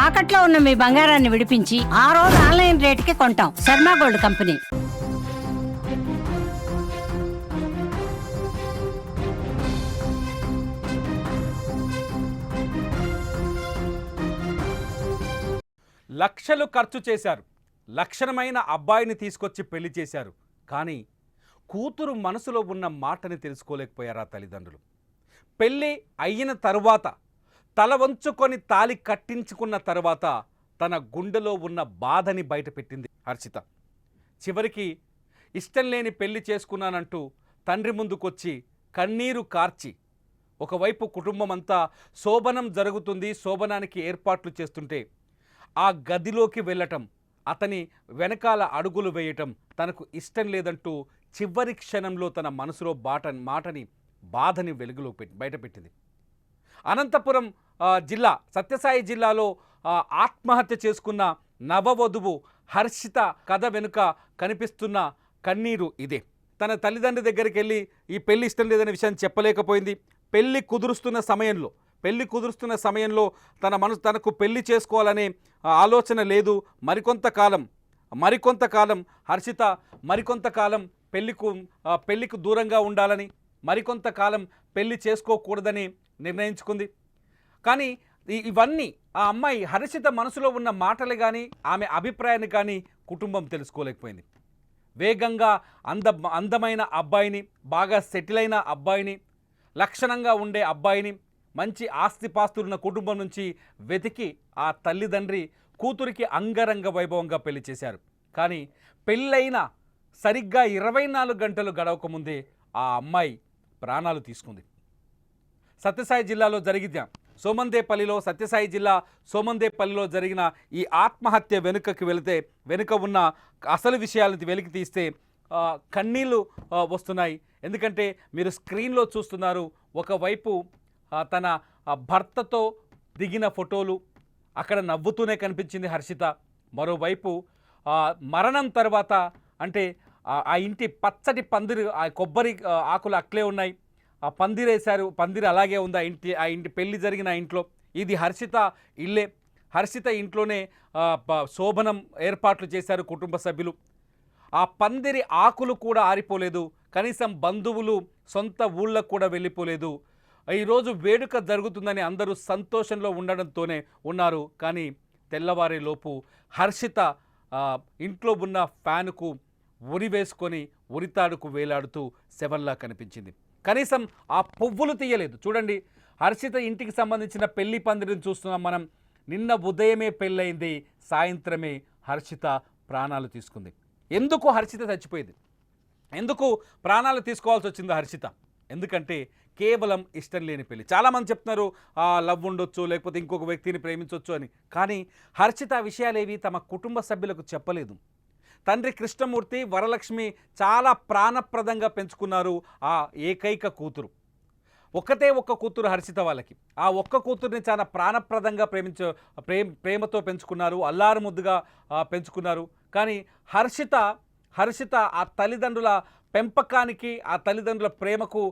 తాకట్లో ఉన్న మీ బంగారాన్ని విడిపించి ఆ రోజు ఆన్లైన్ రేటుకి కొంటాం. Sharma gold company. లక్షలు ఖర్చు చేశారు, లక్షణమైన అబ్బాయిని తీసుకొచ్చి పెళ్లి చేశారు. కానీ కూతురు మనసులో ఉన్న మాటని తెలుసుకోలేకపోయారు ఆ తల్లిదండ్రులు. పెళ్ళి అయిన తరువాత తల వంచుకొని తాలి కట్టించుకున్న తర్వాత తన గుండెలో ఉన్న బాధని బయటపెట్టింది హర్షిత. చివరికి ఇష్టం లేని పెళ్లి చేసుకున్నానంటూ తండ్రి ముందుకొచ్చి కన్నీరు కార్చి, ఒకవైపు కుటుంబం అంతా శోభనం జరుగుతుంది, శోభనానికి ఏర్పాట్లు చేస్తుంటే ఆ గదిలోకి వెళ్ళటం, అతని వెనకాల అడుగులు వేయటం తనకు ఇష్టం లేదంటూ చివరి క్షణంలో తన మనసులో మాటని బాధని వెలుగులో బయటపెట్టింది. అనంతపురం జిల్లా సత్యసాయి జిల్లాలో ఆత్మహత్య చేసుకున్న నవవధువు హర్షిత కథ వెనుక కనిపిస్తున్న కన్నీరు ఇదే. తన తల్లిదండ్రి దగ్గరికి వెళ్ళి ఈ పెళ్లి ఇష్టం లేదనే విషయాన్ని చెప్పలేకపోయింది. పెళ్లి కుదురుస్తున్న సమయంలో తనకు పెళ్లి చేసుకోవాలనే ఆలోచన లేదు. మరికొంతకాలం హర్షిత పెళ్లికి దూరంగా ఉండాలని, మరికొంతకాలం పెళ్లి చేసుకోకూడదని నిర్ణయించుకుంది. కానీ ఇవన్నీ ఆ అమ్మాయి హర్షిత మనసులో ఉన్న మాటలు కానీ ఆమె అభిప్రాయాన్ని కానీ కుటుంబం తెలుసుకోలేకపోయింది. వేగంగా అందమైన అబ్బాయిని, బాగా సెటిల్ అయిన అబ్బాయిని, లక్షణంగా ఉండే అబ్బాయిని, మంచి ఆస్తిపాస్తులున్న కుటుంబం నుంచి వెతికి ఆ తల్లిదండ్రి కూతురికి అంగరంగ వైభవంగా పెళ్లి చేశారు. కానీ పెళ్ళైన సరిగ్గా 24 గంటలు గడవకముందే ఆ అమ్మాయి ప్రాణాలు తీసుకుంది. సత్యసాయి జిల్లాలో సత్యసాయి జిల్లా సోమందేపల్లిలో జరిగిన ఈ ఆత్మహత్య వెనుక ఉన్న అసలు విషయాలను వెలికి తీస్తే కన్నీళ్ళు వస్తున్నాయి. ఎందుకంటే మీరు స్క్రీన్లో చూస్తున్నారు, ఒకవైపు తన భర్తతో దిగిన ఫోటోలు, అక్కడ నవ్వుతూనే కనిపించింది హర్షిత. మరోవైపు మరణం తర్వాత అంటే ఆ ఇంటి పచ్చటి పందిరి, ఆ కొబ్బరి ఆకులు అట్లే ఉన్నాయి, ఆ పందిరేశారు, పందిరి అలాగే ఉంది ఆ ఇంటి పెళ్లి జరిగిన ఇంట్లో. ఇది హర్షిత ఇల్లే. హర్షిత ఇంట్లోనే శోభనం ఏర్పాట్లు చేశారు కుటుంబ సభ్యులు. ఆ పందిరి ఆకులు కూడా ఆరిపోలేదు, కనీసం బంధువులు సొంత ఊళ్ళకు కూడా వెళ్ళిపోలేదు. ఈరోజు వేడుక జరుగుతుందని అందరూ సంతోషంలో ఉండడంతోనే ఉన్నారు. కానీ తెల్లవారేలోపు హర్షిత ఇంట్లో ఉన్న ఫ్యానుకు ఉరి వేసుకొని ఉరితాడుకు వేలాడుతూ శవంలా కనిపించింది. కనీసం ఆ పువ్వులు తీయలేదు. చూడండి, హర్షిత ఇంటికి సంబంధించిన పెళ్లి పందిరిని చూస్తున్నాం మనం. నిన్న ఉదయమే పెళ్ళయింది, సాయంత్రమే హర్షిత ప్రాణాలు తీసుకుంది. ఎందుకు హర్షిత చచ్చిపోయింది? ఎందుకు ప్రాణాలు తీసుకోవాల్సి వచ్చిందో హర్షిత? ఎందుకంటే కేవలం ఇష్టం లేని పెళ్లి. చాలామంది చెప్తున్నారు లవ్ ఉండొచ్చు, లేకపోతే ఇంకొక వ్యక్తిని ప్రేమించవచ్చు అని. కానీ హర్షిత విషయాలేవి తమ కుటుంబ సభ్యులకు చెప్పలేదు. తండ్రి కృష్ణమూర్తి, వరలక్ష్మి చాలా ప్రాణప్రదంగా పెంచుకున్నారు ఆ ఏకైక కూతురు. ఒక్క కూతురు హర్షిత వాళ్ళకి. ఆ ఒక్క కూతుర్ని చాలా ప్రాణప్రదంగా ప్రేమతో పెంచుకున్నారు, అల్లారు ముద్దుగా పెంచుకున్నారు. కానీ హర్షిత ఆ తల్లిదండ్రుల పెంపకానికి, ఆ తల్లిదండ్రుల ప్రేమకు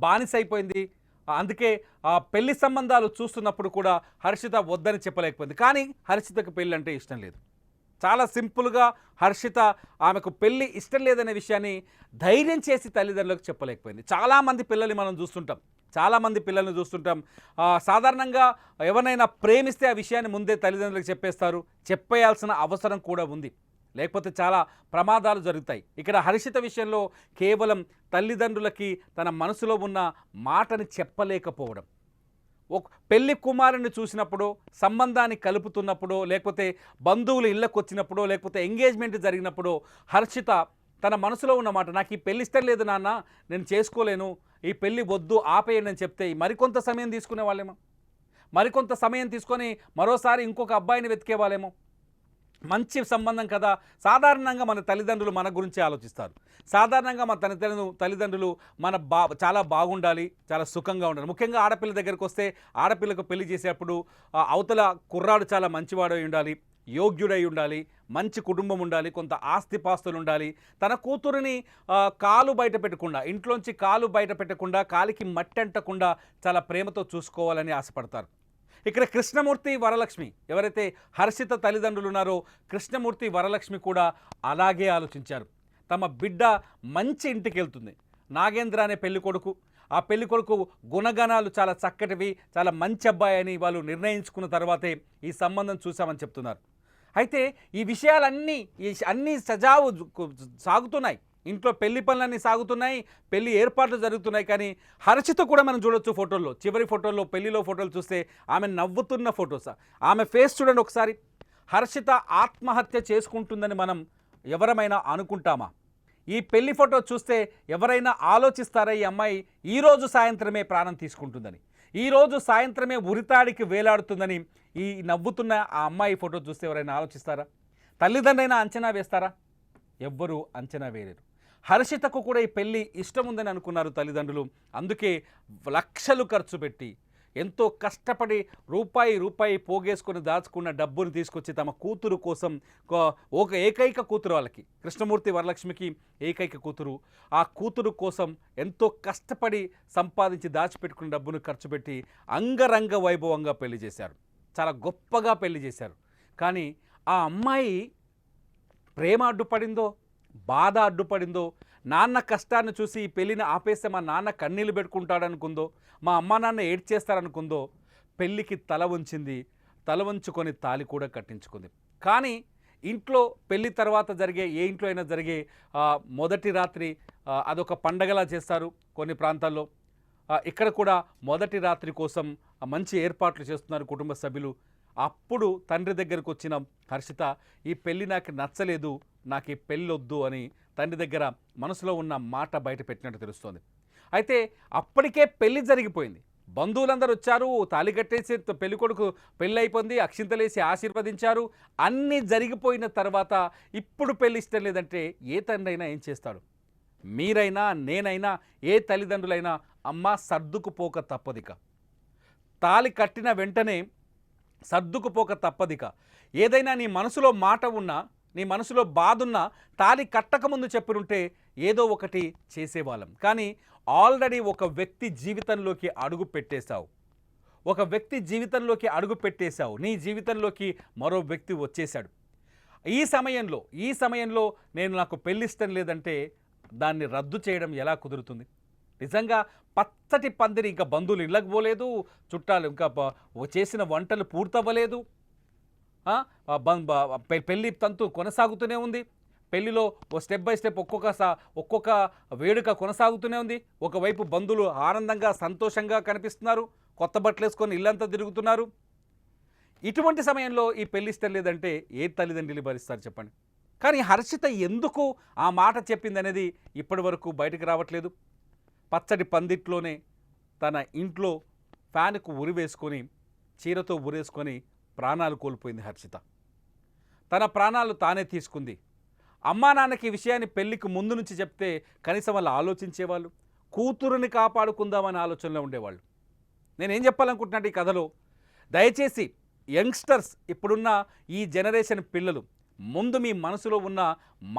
బానిసైపోయింది. అందుకే పెళ్లి సంబంధాలు చూస్తున్నప్పుడు కూడా హర్షిత వద్దని చెప్పలేకపోయింది. కానీ హర్షితకు పెళ్ళి అంటే ఇష్టం లేదు. చాలా సింపుల్గా హర్షిత ఆమెకు పెళ్ళి ఇష్టం లేదనే విషయాన్ని ధైర్యం చేసి తల్లిదండ్రులకు చెప్పలేకపోయింది. చాలామంది పిల్లల్ని చూస్తుంటాం. సాధారణంగా ఎవరినైనా ప్రేమిస్తే ఆ విషయాన్ని ముందే తల్లిదండ్రులకు చెప్పేస్తారు. చెప్పేయాల్సిన అవసరం కూడా ఉంది, లేకపోతే చాలా ప్రమాదాలు జరుగుతాయి. ఇక్కడ హర్షిత విషయంలో కేవలం తల్లిదండ్రులకి తన మనసులో ఉన్న మాటని చెప్పలేకపోవడం. పెళ్లి కుమారుని చూసినప్పుడు, సంబంధాన్ని కలుపుతున్నప్పుడు, లేకపోతే బంధువులు ఇళ్ళకు వచ్చినప్పుడు, లేకపోతే ఎంగేజ్మెంట్ జరిగినప్పుడు హర్షిత తన మనసులో ఉన్న మాట, నాకు ఈ పెళ్లి ఇష్టం లేదు నాన్న, నేను చేసుకోలేను, ఈ పెళ్లి వద్దు, ఆపేయండి అని చెప్తే మరికొంత సమయం తీసుకునే వాళ్ళేమో, మరికొంత సమయం తీసుకొని మరోసారి ఇంకొక అబ్బాయిని వెతికే వాళ్ళేమో. మంచి సంబంధం కదా. సాధారణంగా మన తల్లిదండ్రులు మన గురించి ఆలోచిస్తారు. సాధారణంగా మన తల్లిదండ్రులు చాలా బాగుండాలి, చాలా సుఖంగా ఉండాలి. ముఖ్యంగా ఆడపిల్ల దగ్గరికి వస్తే ఆడపిల్లకు పెళ్లి చేసేటప్పుడు అవతల కుర్రాడు చాలా మంచివాడై ఉండాలి, యోగ్యుడై ఉండాలి, మంచి కుటుంబం ఉండాలి, కొంత ఆస్తిపాస్తులు ఉండాలి, తన కూతురిని కాలు బయట పెట్టకుండా, ఇంట్లోంచి కాలు బయట పెట్టకుండా, కాలికి మట్టి అంటకుండా చాలా ప్రేమతో చూసుకోవాలని ఆశపడతారు. ఇక్కడ కృష్ణమూర్తి వరలక్ష్మి ఎవరైతే హర్షిత తల్లిదండ్రులు ఉన్నారో కృష్ణమూర్తి వరలక్ష్మి కూడా అలాగే ఆలోచించారు. తమ బిడ్డ మంచి ఇంటికి వెళ్తుంది. నాగేంద్ర అనే పెళ్లి కొడుకు, ఆ పెళ్లి కొడుకు గుణగణాలు చాలా చక్కటివి, చాలా మంచి అబ్బాయి అని వాళ్ళు నిర్ణయించుకున్న తర్వాతే ఈ సంబంధం చూసామని చెప్తున్నారు. అయితే ఈ విషయాలన్నీ అన్నీ సజావు సాగుతున్నాయి, ఇంట్లో పెళ్లి పనులన్నీ సాగుతున్నాయి, పెళ్లి ఏర్పాట్లు జరుగుతున్నాయి. కానీ హర్షిత కూడా మనం చూడొచ్చు ఫోటోల్లో, చివరి ఫోటోల్లో పెళ్లిలో ఫోటోలు చూస్తే ఆమె నవ్వుతున్న ఫోటోస్, ఆమె ఫేస్ చూడండి ఒకసారి. హర్షిత ఆత్మహత్య చేసుకుంటుందని మనం ఎవరమైనా అనుకుంటామా? ఈ పెళ్లి ఫోటో చూస్తే ఎవరైనా ఆలోచిస్తారా ఈ అమ్మాయి ఈరోజు సాయంత్రమే ప్రాణం తీసుకుంటుందని, ఈరోజు సాయంత్రమే ఉరితాడికి వేలాడుతుందని? ఈ నవ్వుతున్న ఆ అమ్మాయి ఫోటో చూస్తే ఎవరైనా ఆలోచిస్తారా? తల్లిదండ్రులైనా అంచనా వేస్తారా? ఎవ్వరూ అంచనా వేయలేరు. హర్షితకు కూడా ఈ పెళ్ళి ఇష్టం ఉందని అనుకున్నారు తల్లిదండ్రులు. అందుకే లక్షలు ఖర్చు పెట్టి ఎంతో కష్టపడి రూపాయి పోగేసుకొని దాచుకున్న డబ్బును తీసుకొచ్చి తమ కూతురు కోసం, ఒక ఏకైక కూతురు వాళ్ళకి, కృష్ణమూర్తి వరలక్ష్మికి ఏకైక కూతురు, ఆ కూతురు కోసం ఎంతో కష్టపడి సంపాదించి దాచిపెట్టుకున్న డబ్బును ఖర్చు పెట్టి అంగరంగ వైభవంగా పెళ్లి చేశారు. చాలా గొప్పగా పెళ్లి చేశారు. కానీ ఆ అమ్మాయి ప్రేమ అడ్డుపడిందో, బాధ అడ్డుపడిందో, నాన్న కష్టాన్ని చూసి ఈ పెళ్ళిని ఆపేస్తే మా నాన్న కన్నీళ్ళు పెట్టుకుంటాడనుకుందో, మా అమ్మ నాన్న ఏడ్చేస్తారనుకుందో, పెళ్ళికి తల వంచింది. తల వంచుకొని తాళి కూడా కట్టించుకుంది. కానీ ఇంట్లో పెళ్ళి తర్వాత జరిగే, ఏ ఇంట్లో అయినా జరిగే మొదటి రాత్రి అదొక పండగలా చేస్తారు కొన్ని ప్రాంతాల్లో. ఇక్కడ కూడా మొదటి రాత్రి కోసం మంచి ఏర్పాట్లు చేస్తున్నారు కుటుంబ సభ్యులు. అప్పుడు తండ్రి దగ్గరకు వచ్చిన హర్షిత, ఈ పెళ్ళి నాకు నచ్చలేదు, నాకు ఈ పెళ్ళి వద్దు అని తండ్రి దగ్గర మనసులో ఉన్న మాట బయట పెట్టినట్టు తెలుస్తోంది. అయితే అప్పటికే పెళ్లి జరిగిపోయింది, బంధువులందరూ వచ్చారు, తాళి కట్టేసి పెళ్లి కొడుకు పెళ్ళి అయిపోయింది, అక్షింతలేసి ఆశీర్వదించారు. అన్నీ జరిగిపోయిన తర్వాత ఇప్పుడు పెళ్ళి ఇష్టం లేదంటే ఏ తండ్రి అయినా ఏం చేస్తాడు? మీరైనా నేనైనా ఏ తల్లిదండ్రులైనా అమ్మ సర్దుకుపోక తప్పదిక, తాళి కట్టిన వెంటనే సర్దుకుపోక తప్పదిక. ఏదైనా నీ మనసులో మాట ఉన్నా, నీ మనసులో బాధ ఉన్నా తాళి కట్టకముందు చెప్పుంటే ఏదో ఒకటి చేసేవాళ్ళం. కానీ ఆల్రెడీ ఒక వ్యక్తి జీవితంలోకి అడుగు పెట్టేశావు, ఒక వ్యక్తి జీవితంలోకి అడుగు పెట్టేశావు, నీ జీవితంలోకి మరో వ్యక్తి వచ్చేశాడు. ఈ సమయంలో నాకు పెళ్ళిష్టం లేదంటే దాన్ని రద్దు చేయడం ఎలా కుదురుతుంది? నిజంగా పచ్చటి పందిరి, ఇంకా బంధువులు ఇళ్ళకు పోలేదు, చుట్టాలు ఇంకా చేసిన వంటలు పూర్తవ్వలేదు, పెళ్ళి తంతు కొనసాగుతూనే ఉంది, పెళ్లిలో స్టెప్ బై స్టెప్ ఒక్కొక్క వేడుక కొనసాగుతూనే ఉంది. ఒకవైపు బంధువులు ఆనందంగా సంతోషంగా కనిపిస్తున్నారు, కొత్త బట్టలు వేసుకొని ఇల్లంతా తిరుగుతున్నారు. ఇటువంటి సమయంలో ఈ పెళ్లి ఇష్టం లేదంటే ఏ తల్లిదండ్రులు భరిస్తారు చెప్పండి? కానీ హర్షిత ఎందుకు ఆ మాట చెప్పింది అనేది ఇప్పటి వరకు బయటకు రావట్లేదు. పచ్చడి పందిట్లోనే తన ఇంట్లో ఫ్యాన్కు ఉరి వేసుకొని, చీరతో ఉరేసుకొని ప్రాణాలు కోల్పోయింది హర్షిత. తన ప్రాణాలు తానే తీసుకుంది. అమ్మా నాన్నకి ఈ విషయాన్ని పెళ్లికి ముందు నుంచి చెప్తే కనీసం వాళ్ళు ఆలోచించేవాళ్ళు, కూతురుని కాపాడుకుందామనే ఆలోచనలో ఉండేవాళ్ళు. నేనేం చెప్పాలనుకుంటున్నాను ఈ కథలో, దయచేసి యంగ్స్టర్స్, ఇప్పుడున్న ఈ జనరేషన్ పిల్లలు, ముందు మీ మనసులో ఉన్న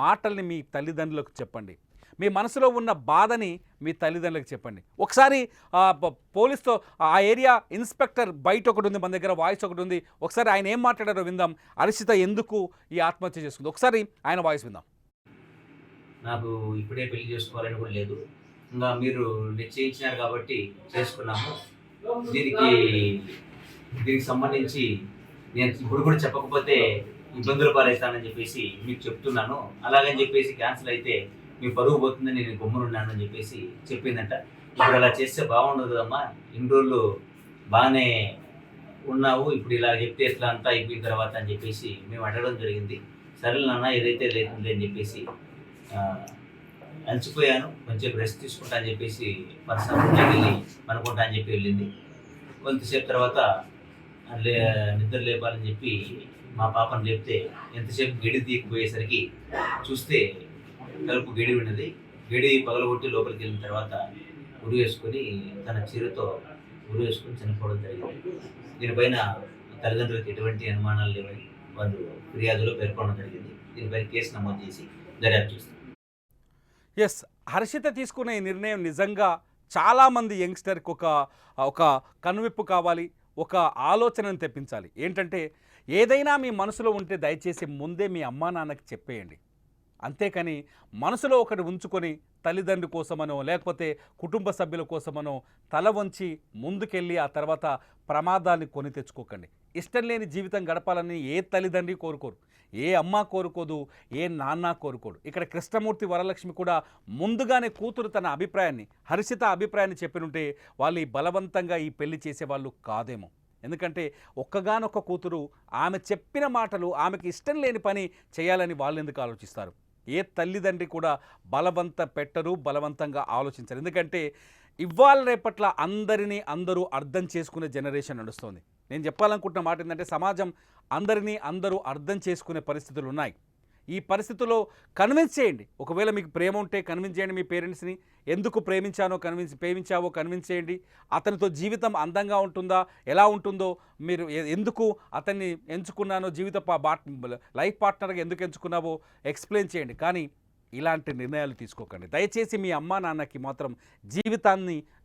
మాటల్ని మీ తల్లిదండ్రులకు చెప్పండి, మీ మనసులో ఉన్న బాధని మీ తల్లిదండ్రులకు చెప్పండి. ఒకసారి పోలీస్తో, ఆ ఏరియా ఇన్స్పెక్టర్ బయట ఒకటి ఉంది, మన దగ్గర వాయిస్ ఒకటి ఉంది, ఒకసారి ఆయన ఏం మాట్లాడారో విందాం. హర్షిత ఎందుకు ఈ ఆత్మహత్య చేసుకుంది, ఒకసారి ఆయన వాయిస్ విందాం. నాకు ఇప్పుడే పెళ్లి చేసుకోవాలని కూడా లేదు, ఇంకా మీరు నిశ్చయించినారు కాబట్టి చేసుకున్నాము. దీనికి సంబంధించి నేను ఇప్పుడు కూడా చెప్పకపోతే ఇబ్బందులు పారేస్తానని చెప్పేసి మీకు చెప్తున్నాను. అలాగని చెప్పేసి క్యాన్సిల్ అయితే మీ పరువు పోతుందని నేను గమ్మునున్నానని చెప్పేసి చెప్పిందంట. ఇప్పుడు అలా చేస్తే బాగుండదు అమ్మా, ఇన్ని రోజులు బాగానే ఉన్నావు, ఇప్పుడు ఇలా చెప్తే ఎట్లా అంతా అయిపోయిన తర్వాత అని చెప్పేసి మేము అడగడం జరిగింది. సరే నాన్న ఏదైతే లేకుంది అని చెప్పేసి అలసిపోయాను, కొంచెం రెస్ట్ తీసుకుంటా అని చెప్పేసి పర్సనల్ వెళ్ళి అనుకుంటా అని చెప్పి వెళ్ళింది. కొంతసేపు తర్వాత నిద్ర లేపాలని చెప్పి మా పాపను లేపితే ఎంతసేపు గడి తీయకపోయేసరికి చూస్తే కలుపు గడి ఉన్నది. గడి పగలగొట్టి లోపలికి వెళ్ళిన తర్వాత ఉరి వేసుకొని తన చీరతో ఉరి వేసుకొని చనిపోవడం జరిగింది. దీనిపైన తల్లిదండ్రులకు ఎటువంటి అనుమానాలు లేవని వాళ్ళు ఫిర్యాదులో పేర్కొనడం జరిగింది. దీనిపైన కేసు నమోదు చేసి దర్యాప్తు చేస్తారు. ఎస్, హర్షిత తీసుకునే ఈ నిర్ణయం నిజంగా చాలామంది యంగ్స్టర్కి ఒక కనువిప్పు కావాలి, ఒక ఆలోచనను తెప్పించాలి. ఏంటంటే ఏదైనా మీ మనసులో ఉంటే దయచేసి ముందే మీ అమ్మా నాన్నకి చెప్పేయండి. అంతేకాని మనసులో ఒకటి ఉంచుకొని తల్లిదండ్రి కోసమనో లేకపోతే కుటుంబ సభ్యుల కోసమనో తల వంచి ముందుకెళ్ళి ఆ తర్వాత ప్రమాదాన్ని కొని తెచ్చుకోకండి. ఇష్టం లేని జీవితం గడపాలని ఏ తల్లిదండ్రి కోరుకోరు, ఏ అమ్మ కోరుకోదు, ఏ నాన్న కోరుకోడు. ఇక్కడ కృష్ణమూర్తి వరలక్ష్మి కూడా ముందుగానే కూతురు తన అభిప్రాయాన్ని, హర్షిత అభిప్రాయాన్ని చెప్పినుంటే వాళ్ళు బలవంతంగా ఈ పెళ్లి చేసేవాళ్ళు కాదేమో. ఎందుకంటే ఒక్కగానొక్క కూతురు ఆమె చెప్పిన మాటలు, ఆమెకి ఇష్టం లేని పని చేయాలని వాళ్ళు ఎందుకు ఆలోచిస్తారు? ఏ తల్లిదండ్రి కూడా బలవంత పెట్టరు, బలవంతంగా ఆలోచించరు. ఎందుకంటే ఇవాళ రేపట్ల అందరూ అర్థం చేసుకునే జనరేషన్ నడుస్తుంది. నేను చెప్పాలనుకుంటున్న మాట ఏంటంటే సమాజం అందరూ అర్థం చేసుకునే పరిస్థితులు ఉన్నాయి. ఈ పరిస్థితుల్లో కన్విన్స్ చేయండి. ఒకవేళ మీకు ప్రేమ ఉంటే కన్విన్స్ చేయండి మీ పేరెంట్స్ని. ఎందుకు ప్రేమించావో కన్విన్స్ చేయండి. అతనితో జీవితం అందంగా ఉంటుందా, ఎలా ఉంటుందో, మీరు ఎందుకు అతన్ని ఎంచుకున్నానో, లైఫ్ పార్ట్నర్గా ఎందుకు ఎంచుకున్నావో ఎక్స్ప్లెయిన్ చేయండి. కానీ ఇలాంటి నిర్ణయాలు తీసుకోకండి. దయచేసి మీ అమ్మా నాన్నకి మాత్రం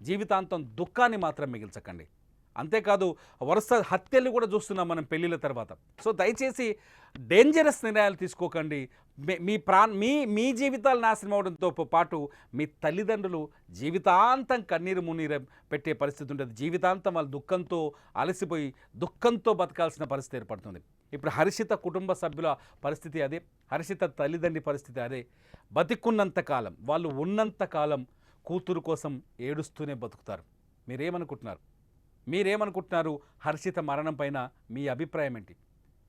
జీవితాంతం దుఃఖాన్ని మాత్రం మిగిల్చకండి. అంతేకాదు వరుస హత్యలు కూడా చూస్తున్నాం మనం పెళ్ళిళ్ళ తర్వాత. సో దయచేసి డేంజరస్ నిర్ణయాలు తీసుకోకండి. మీ జీవితాలు నాశనం అవడంతో పాటు మీ తల్లిదండ్రులు జీవితాంతం కన్నీరు మున్నీరు పెట్టే పరిస్థితి ఉంటుంది. జీవితాంతం వాళ్ళు దుఃఖంతో అలసిపోయి దుఃఖంతో బతకాల్సిన పరిస్థితి ఏర్పడుతుంది. ఇప్పుడు హర్షిత కుటుంబ సభ్యుల పరిస్థితి అదే, హర్షిత తల్లిదండ్రి పరిస్థితి అదే. బతికున్నంత కాలం, వాళ్ళు ఉన్నంత కాలం కూతురు కోసం ఏడుస్తూనే బతుకుతారు. మీరేమనుకుంటున్నారు హర్షిత మరణం పైన మీ అభిప్రాయం ఏంటి?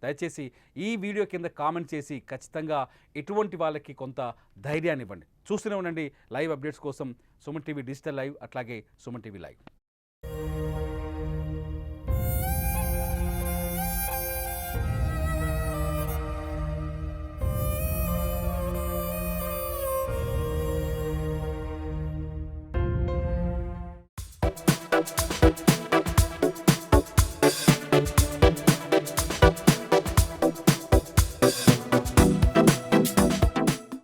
దయచేసి ఈ వీడియో కింద కామెంట్ చేసి ఖచ్చితంగా ఇటువంటి వాళ్ళకి కొంత ధైర్యాన్ని ఇవ్వండి. చూస్తూనే ఉండండి లైవ్ అప్డేట్స్ కోసం సుమన్ టీవీ డిజిటల్ లైవ్, అట్లాగే సుమన్ టీవీ లైవ్.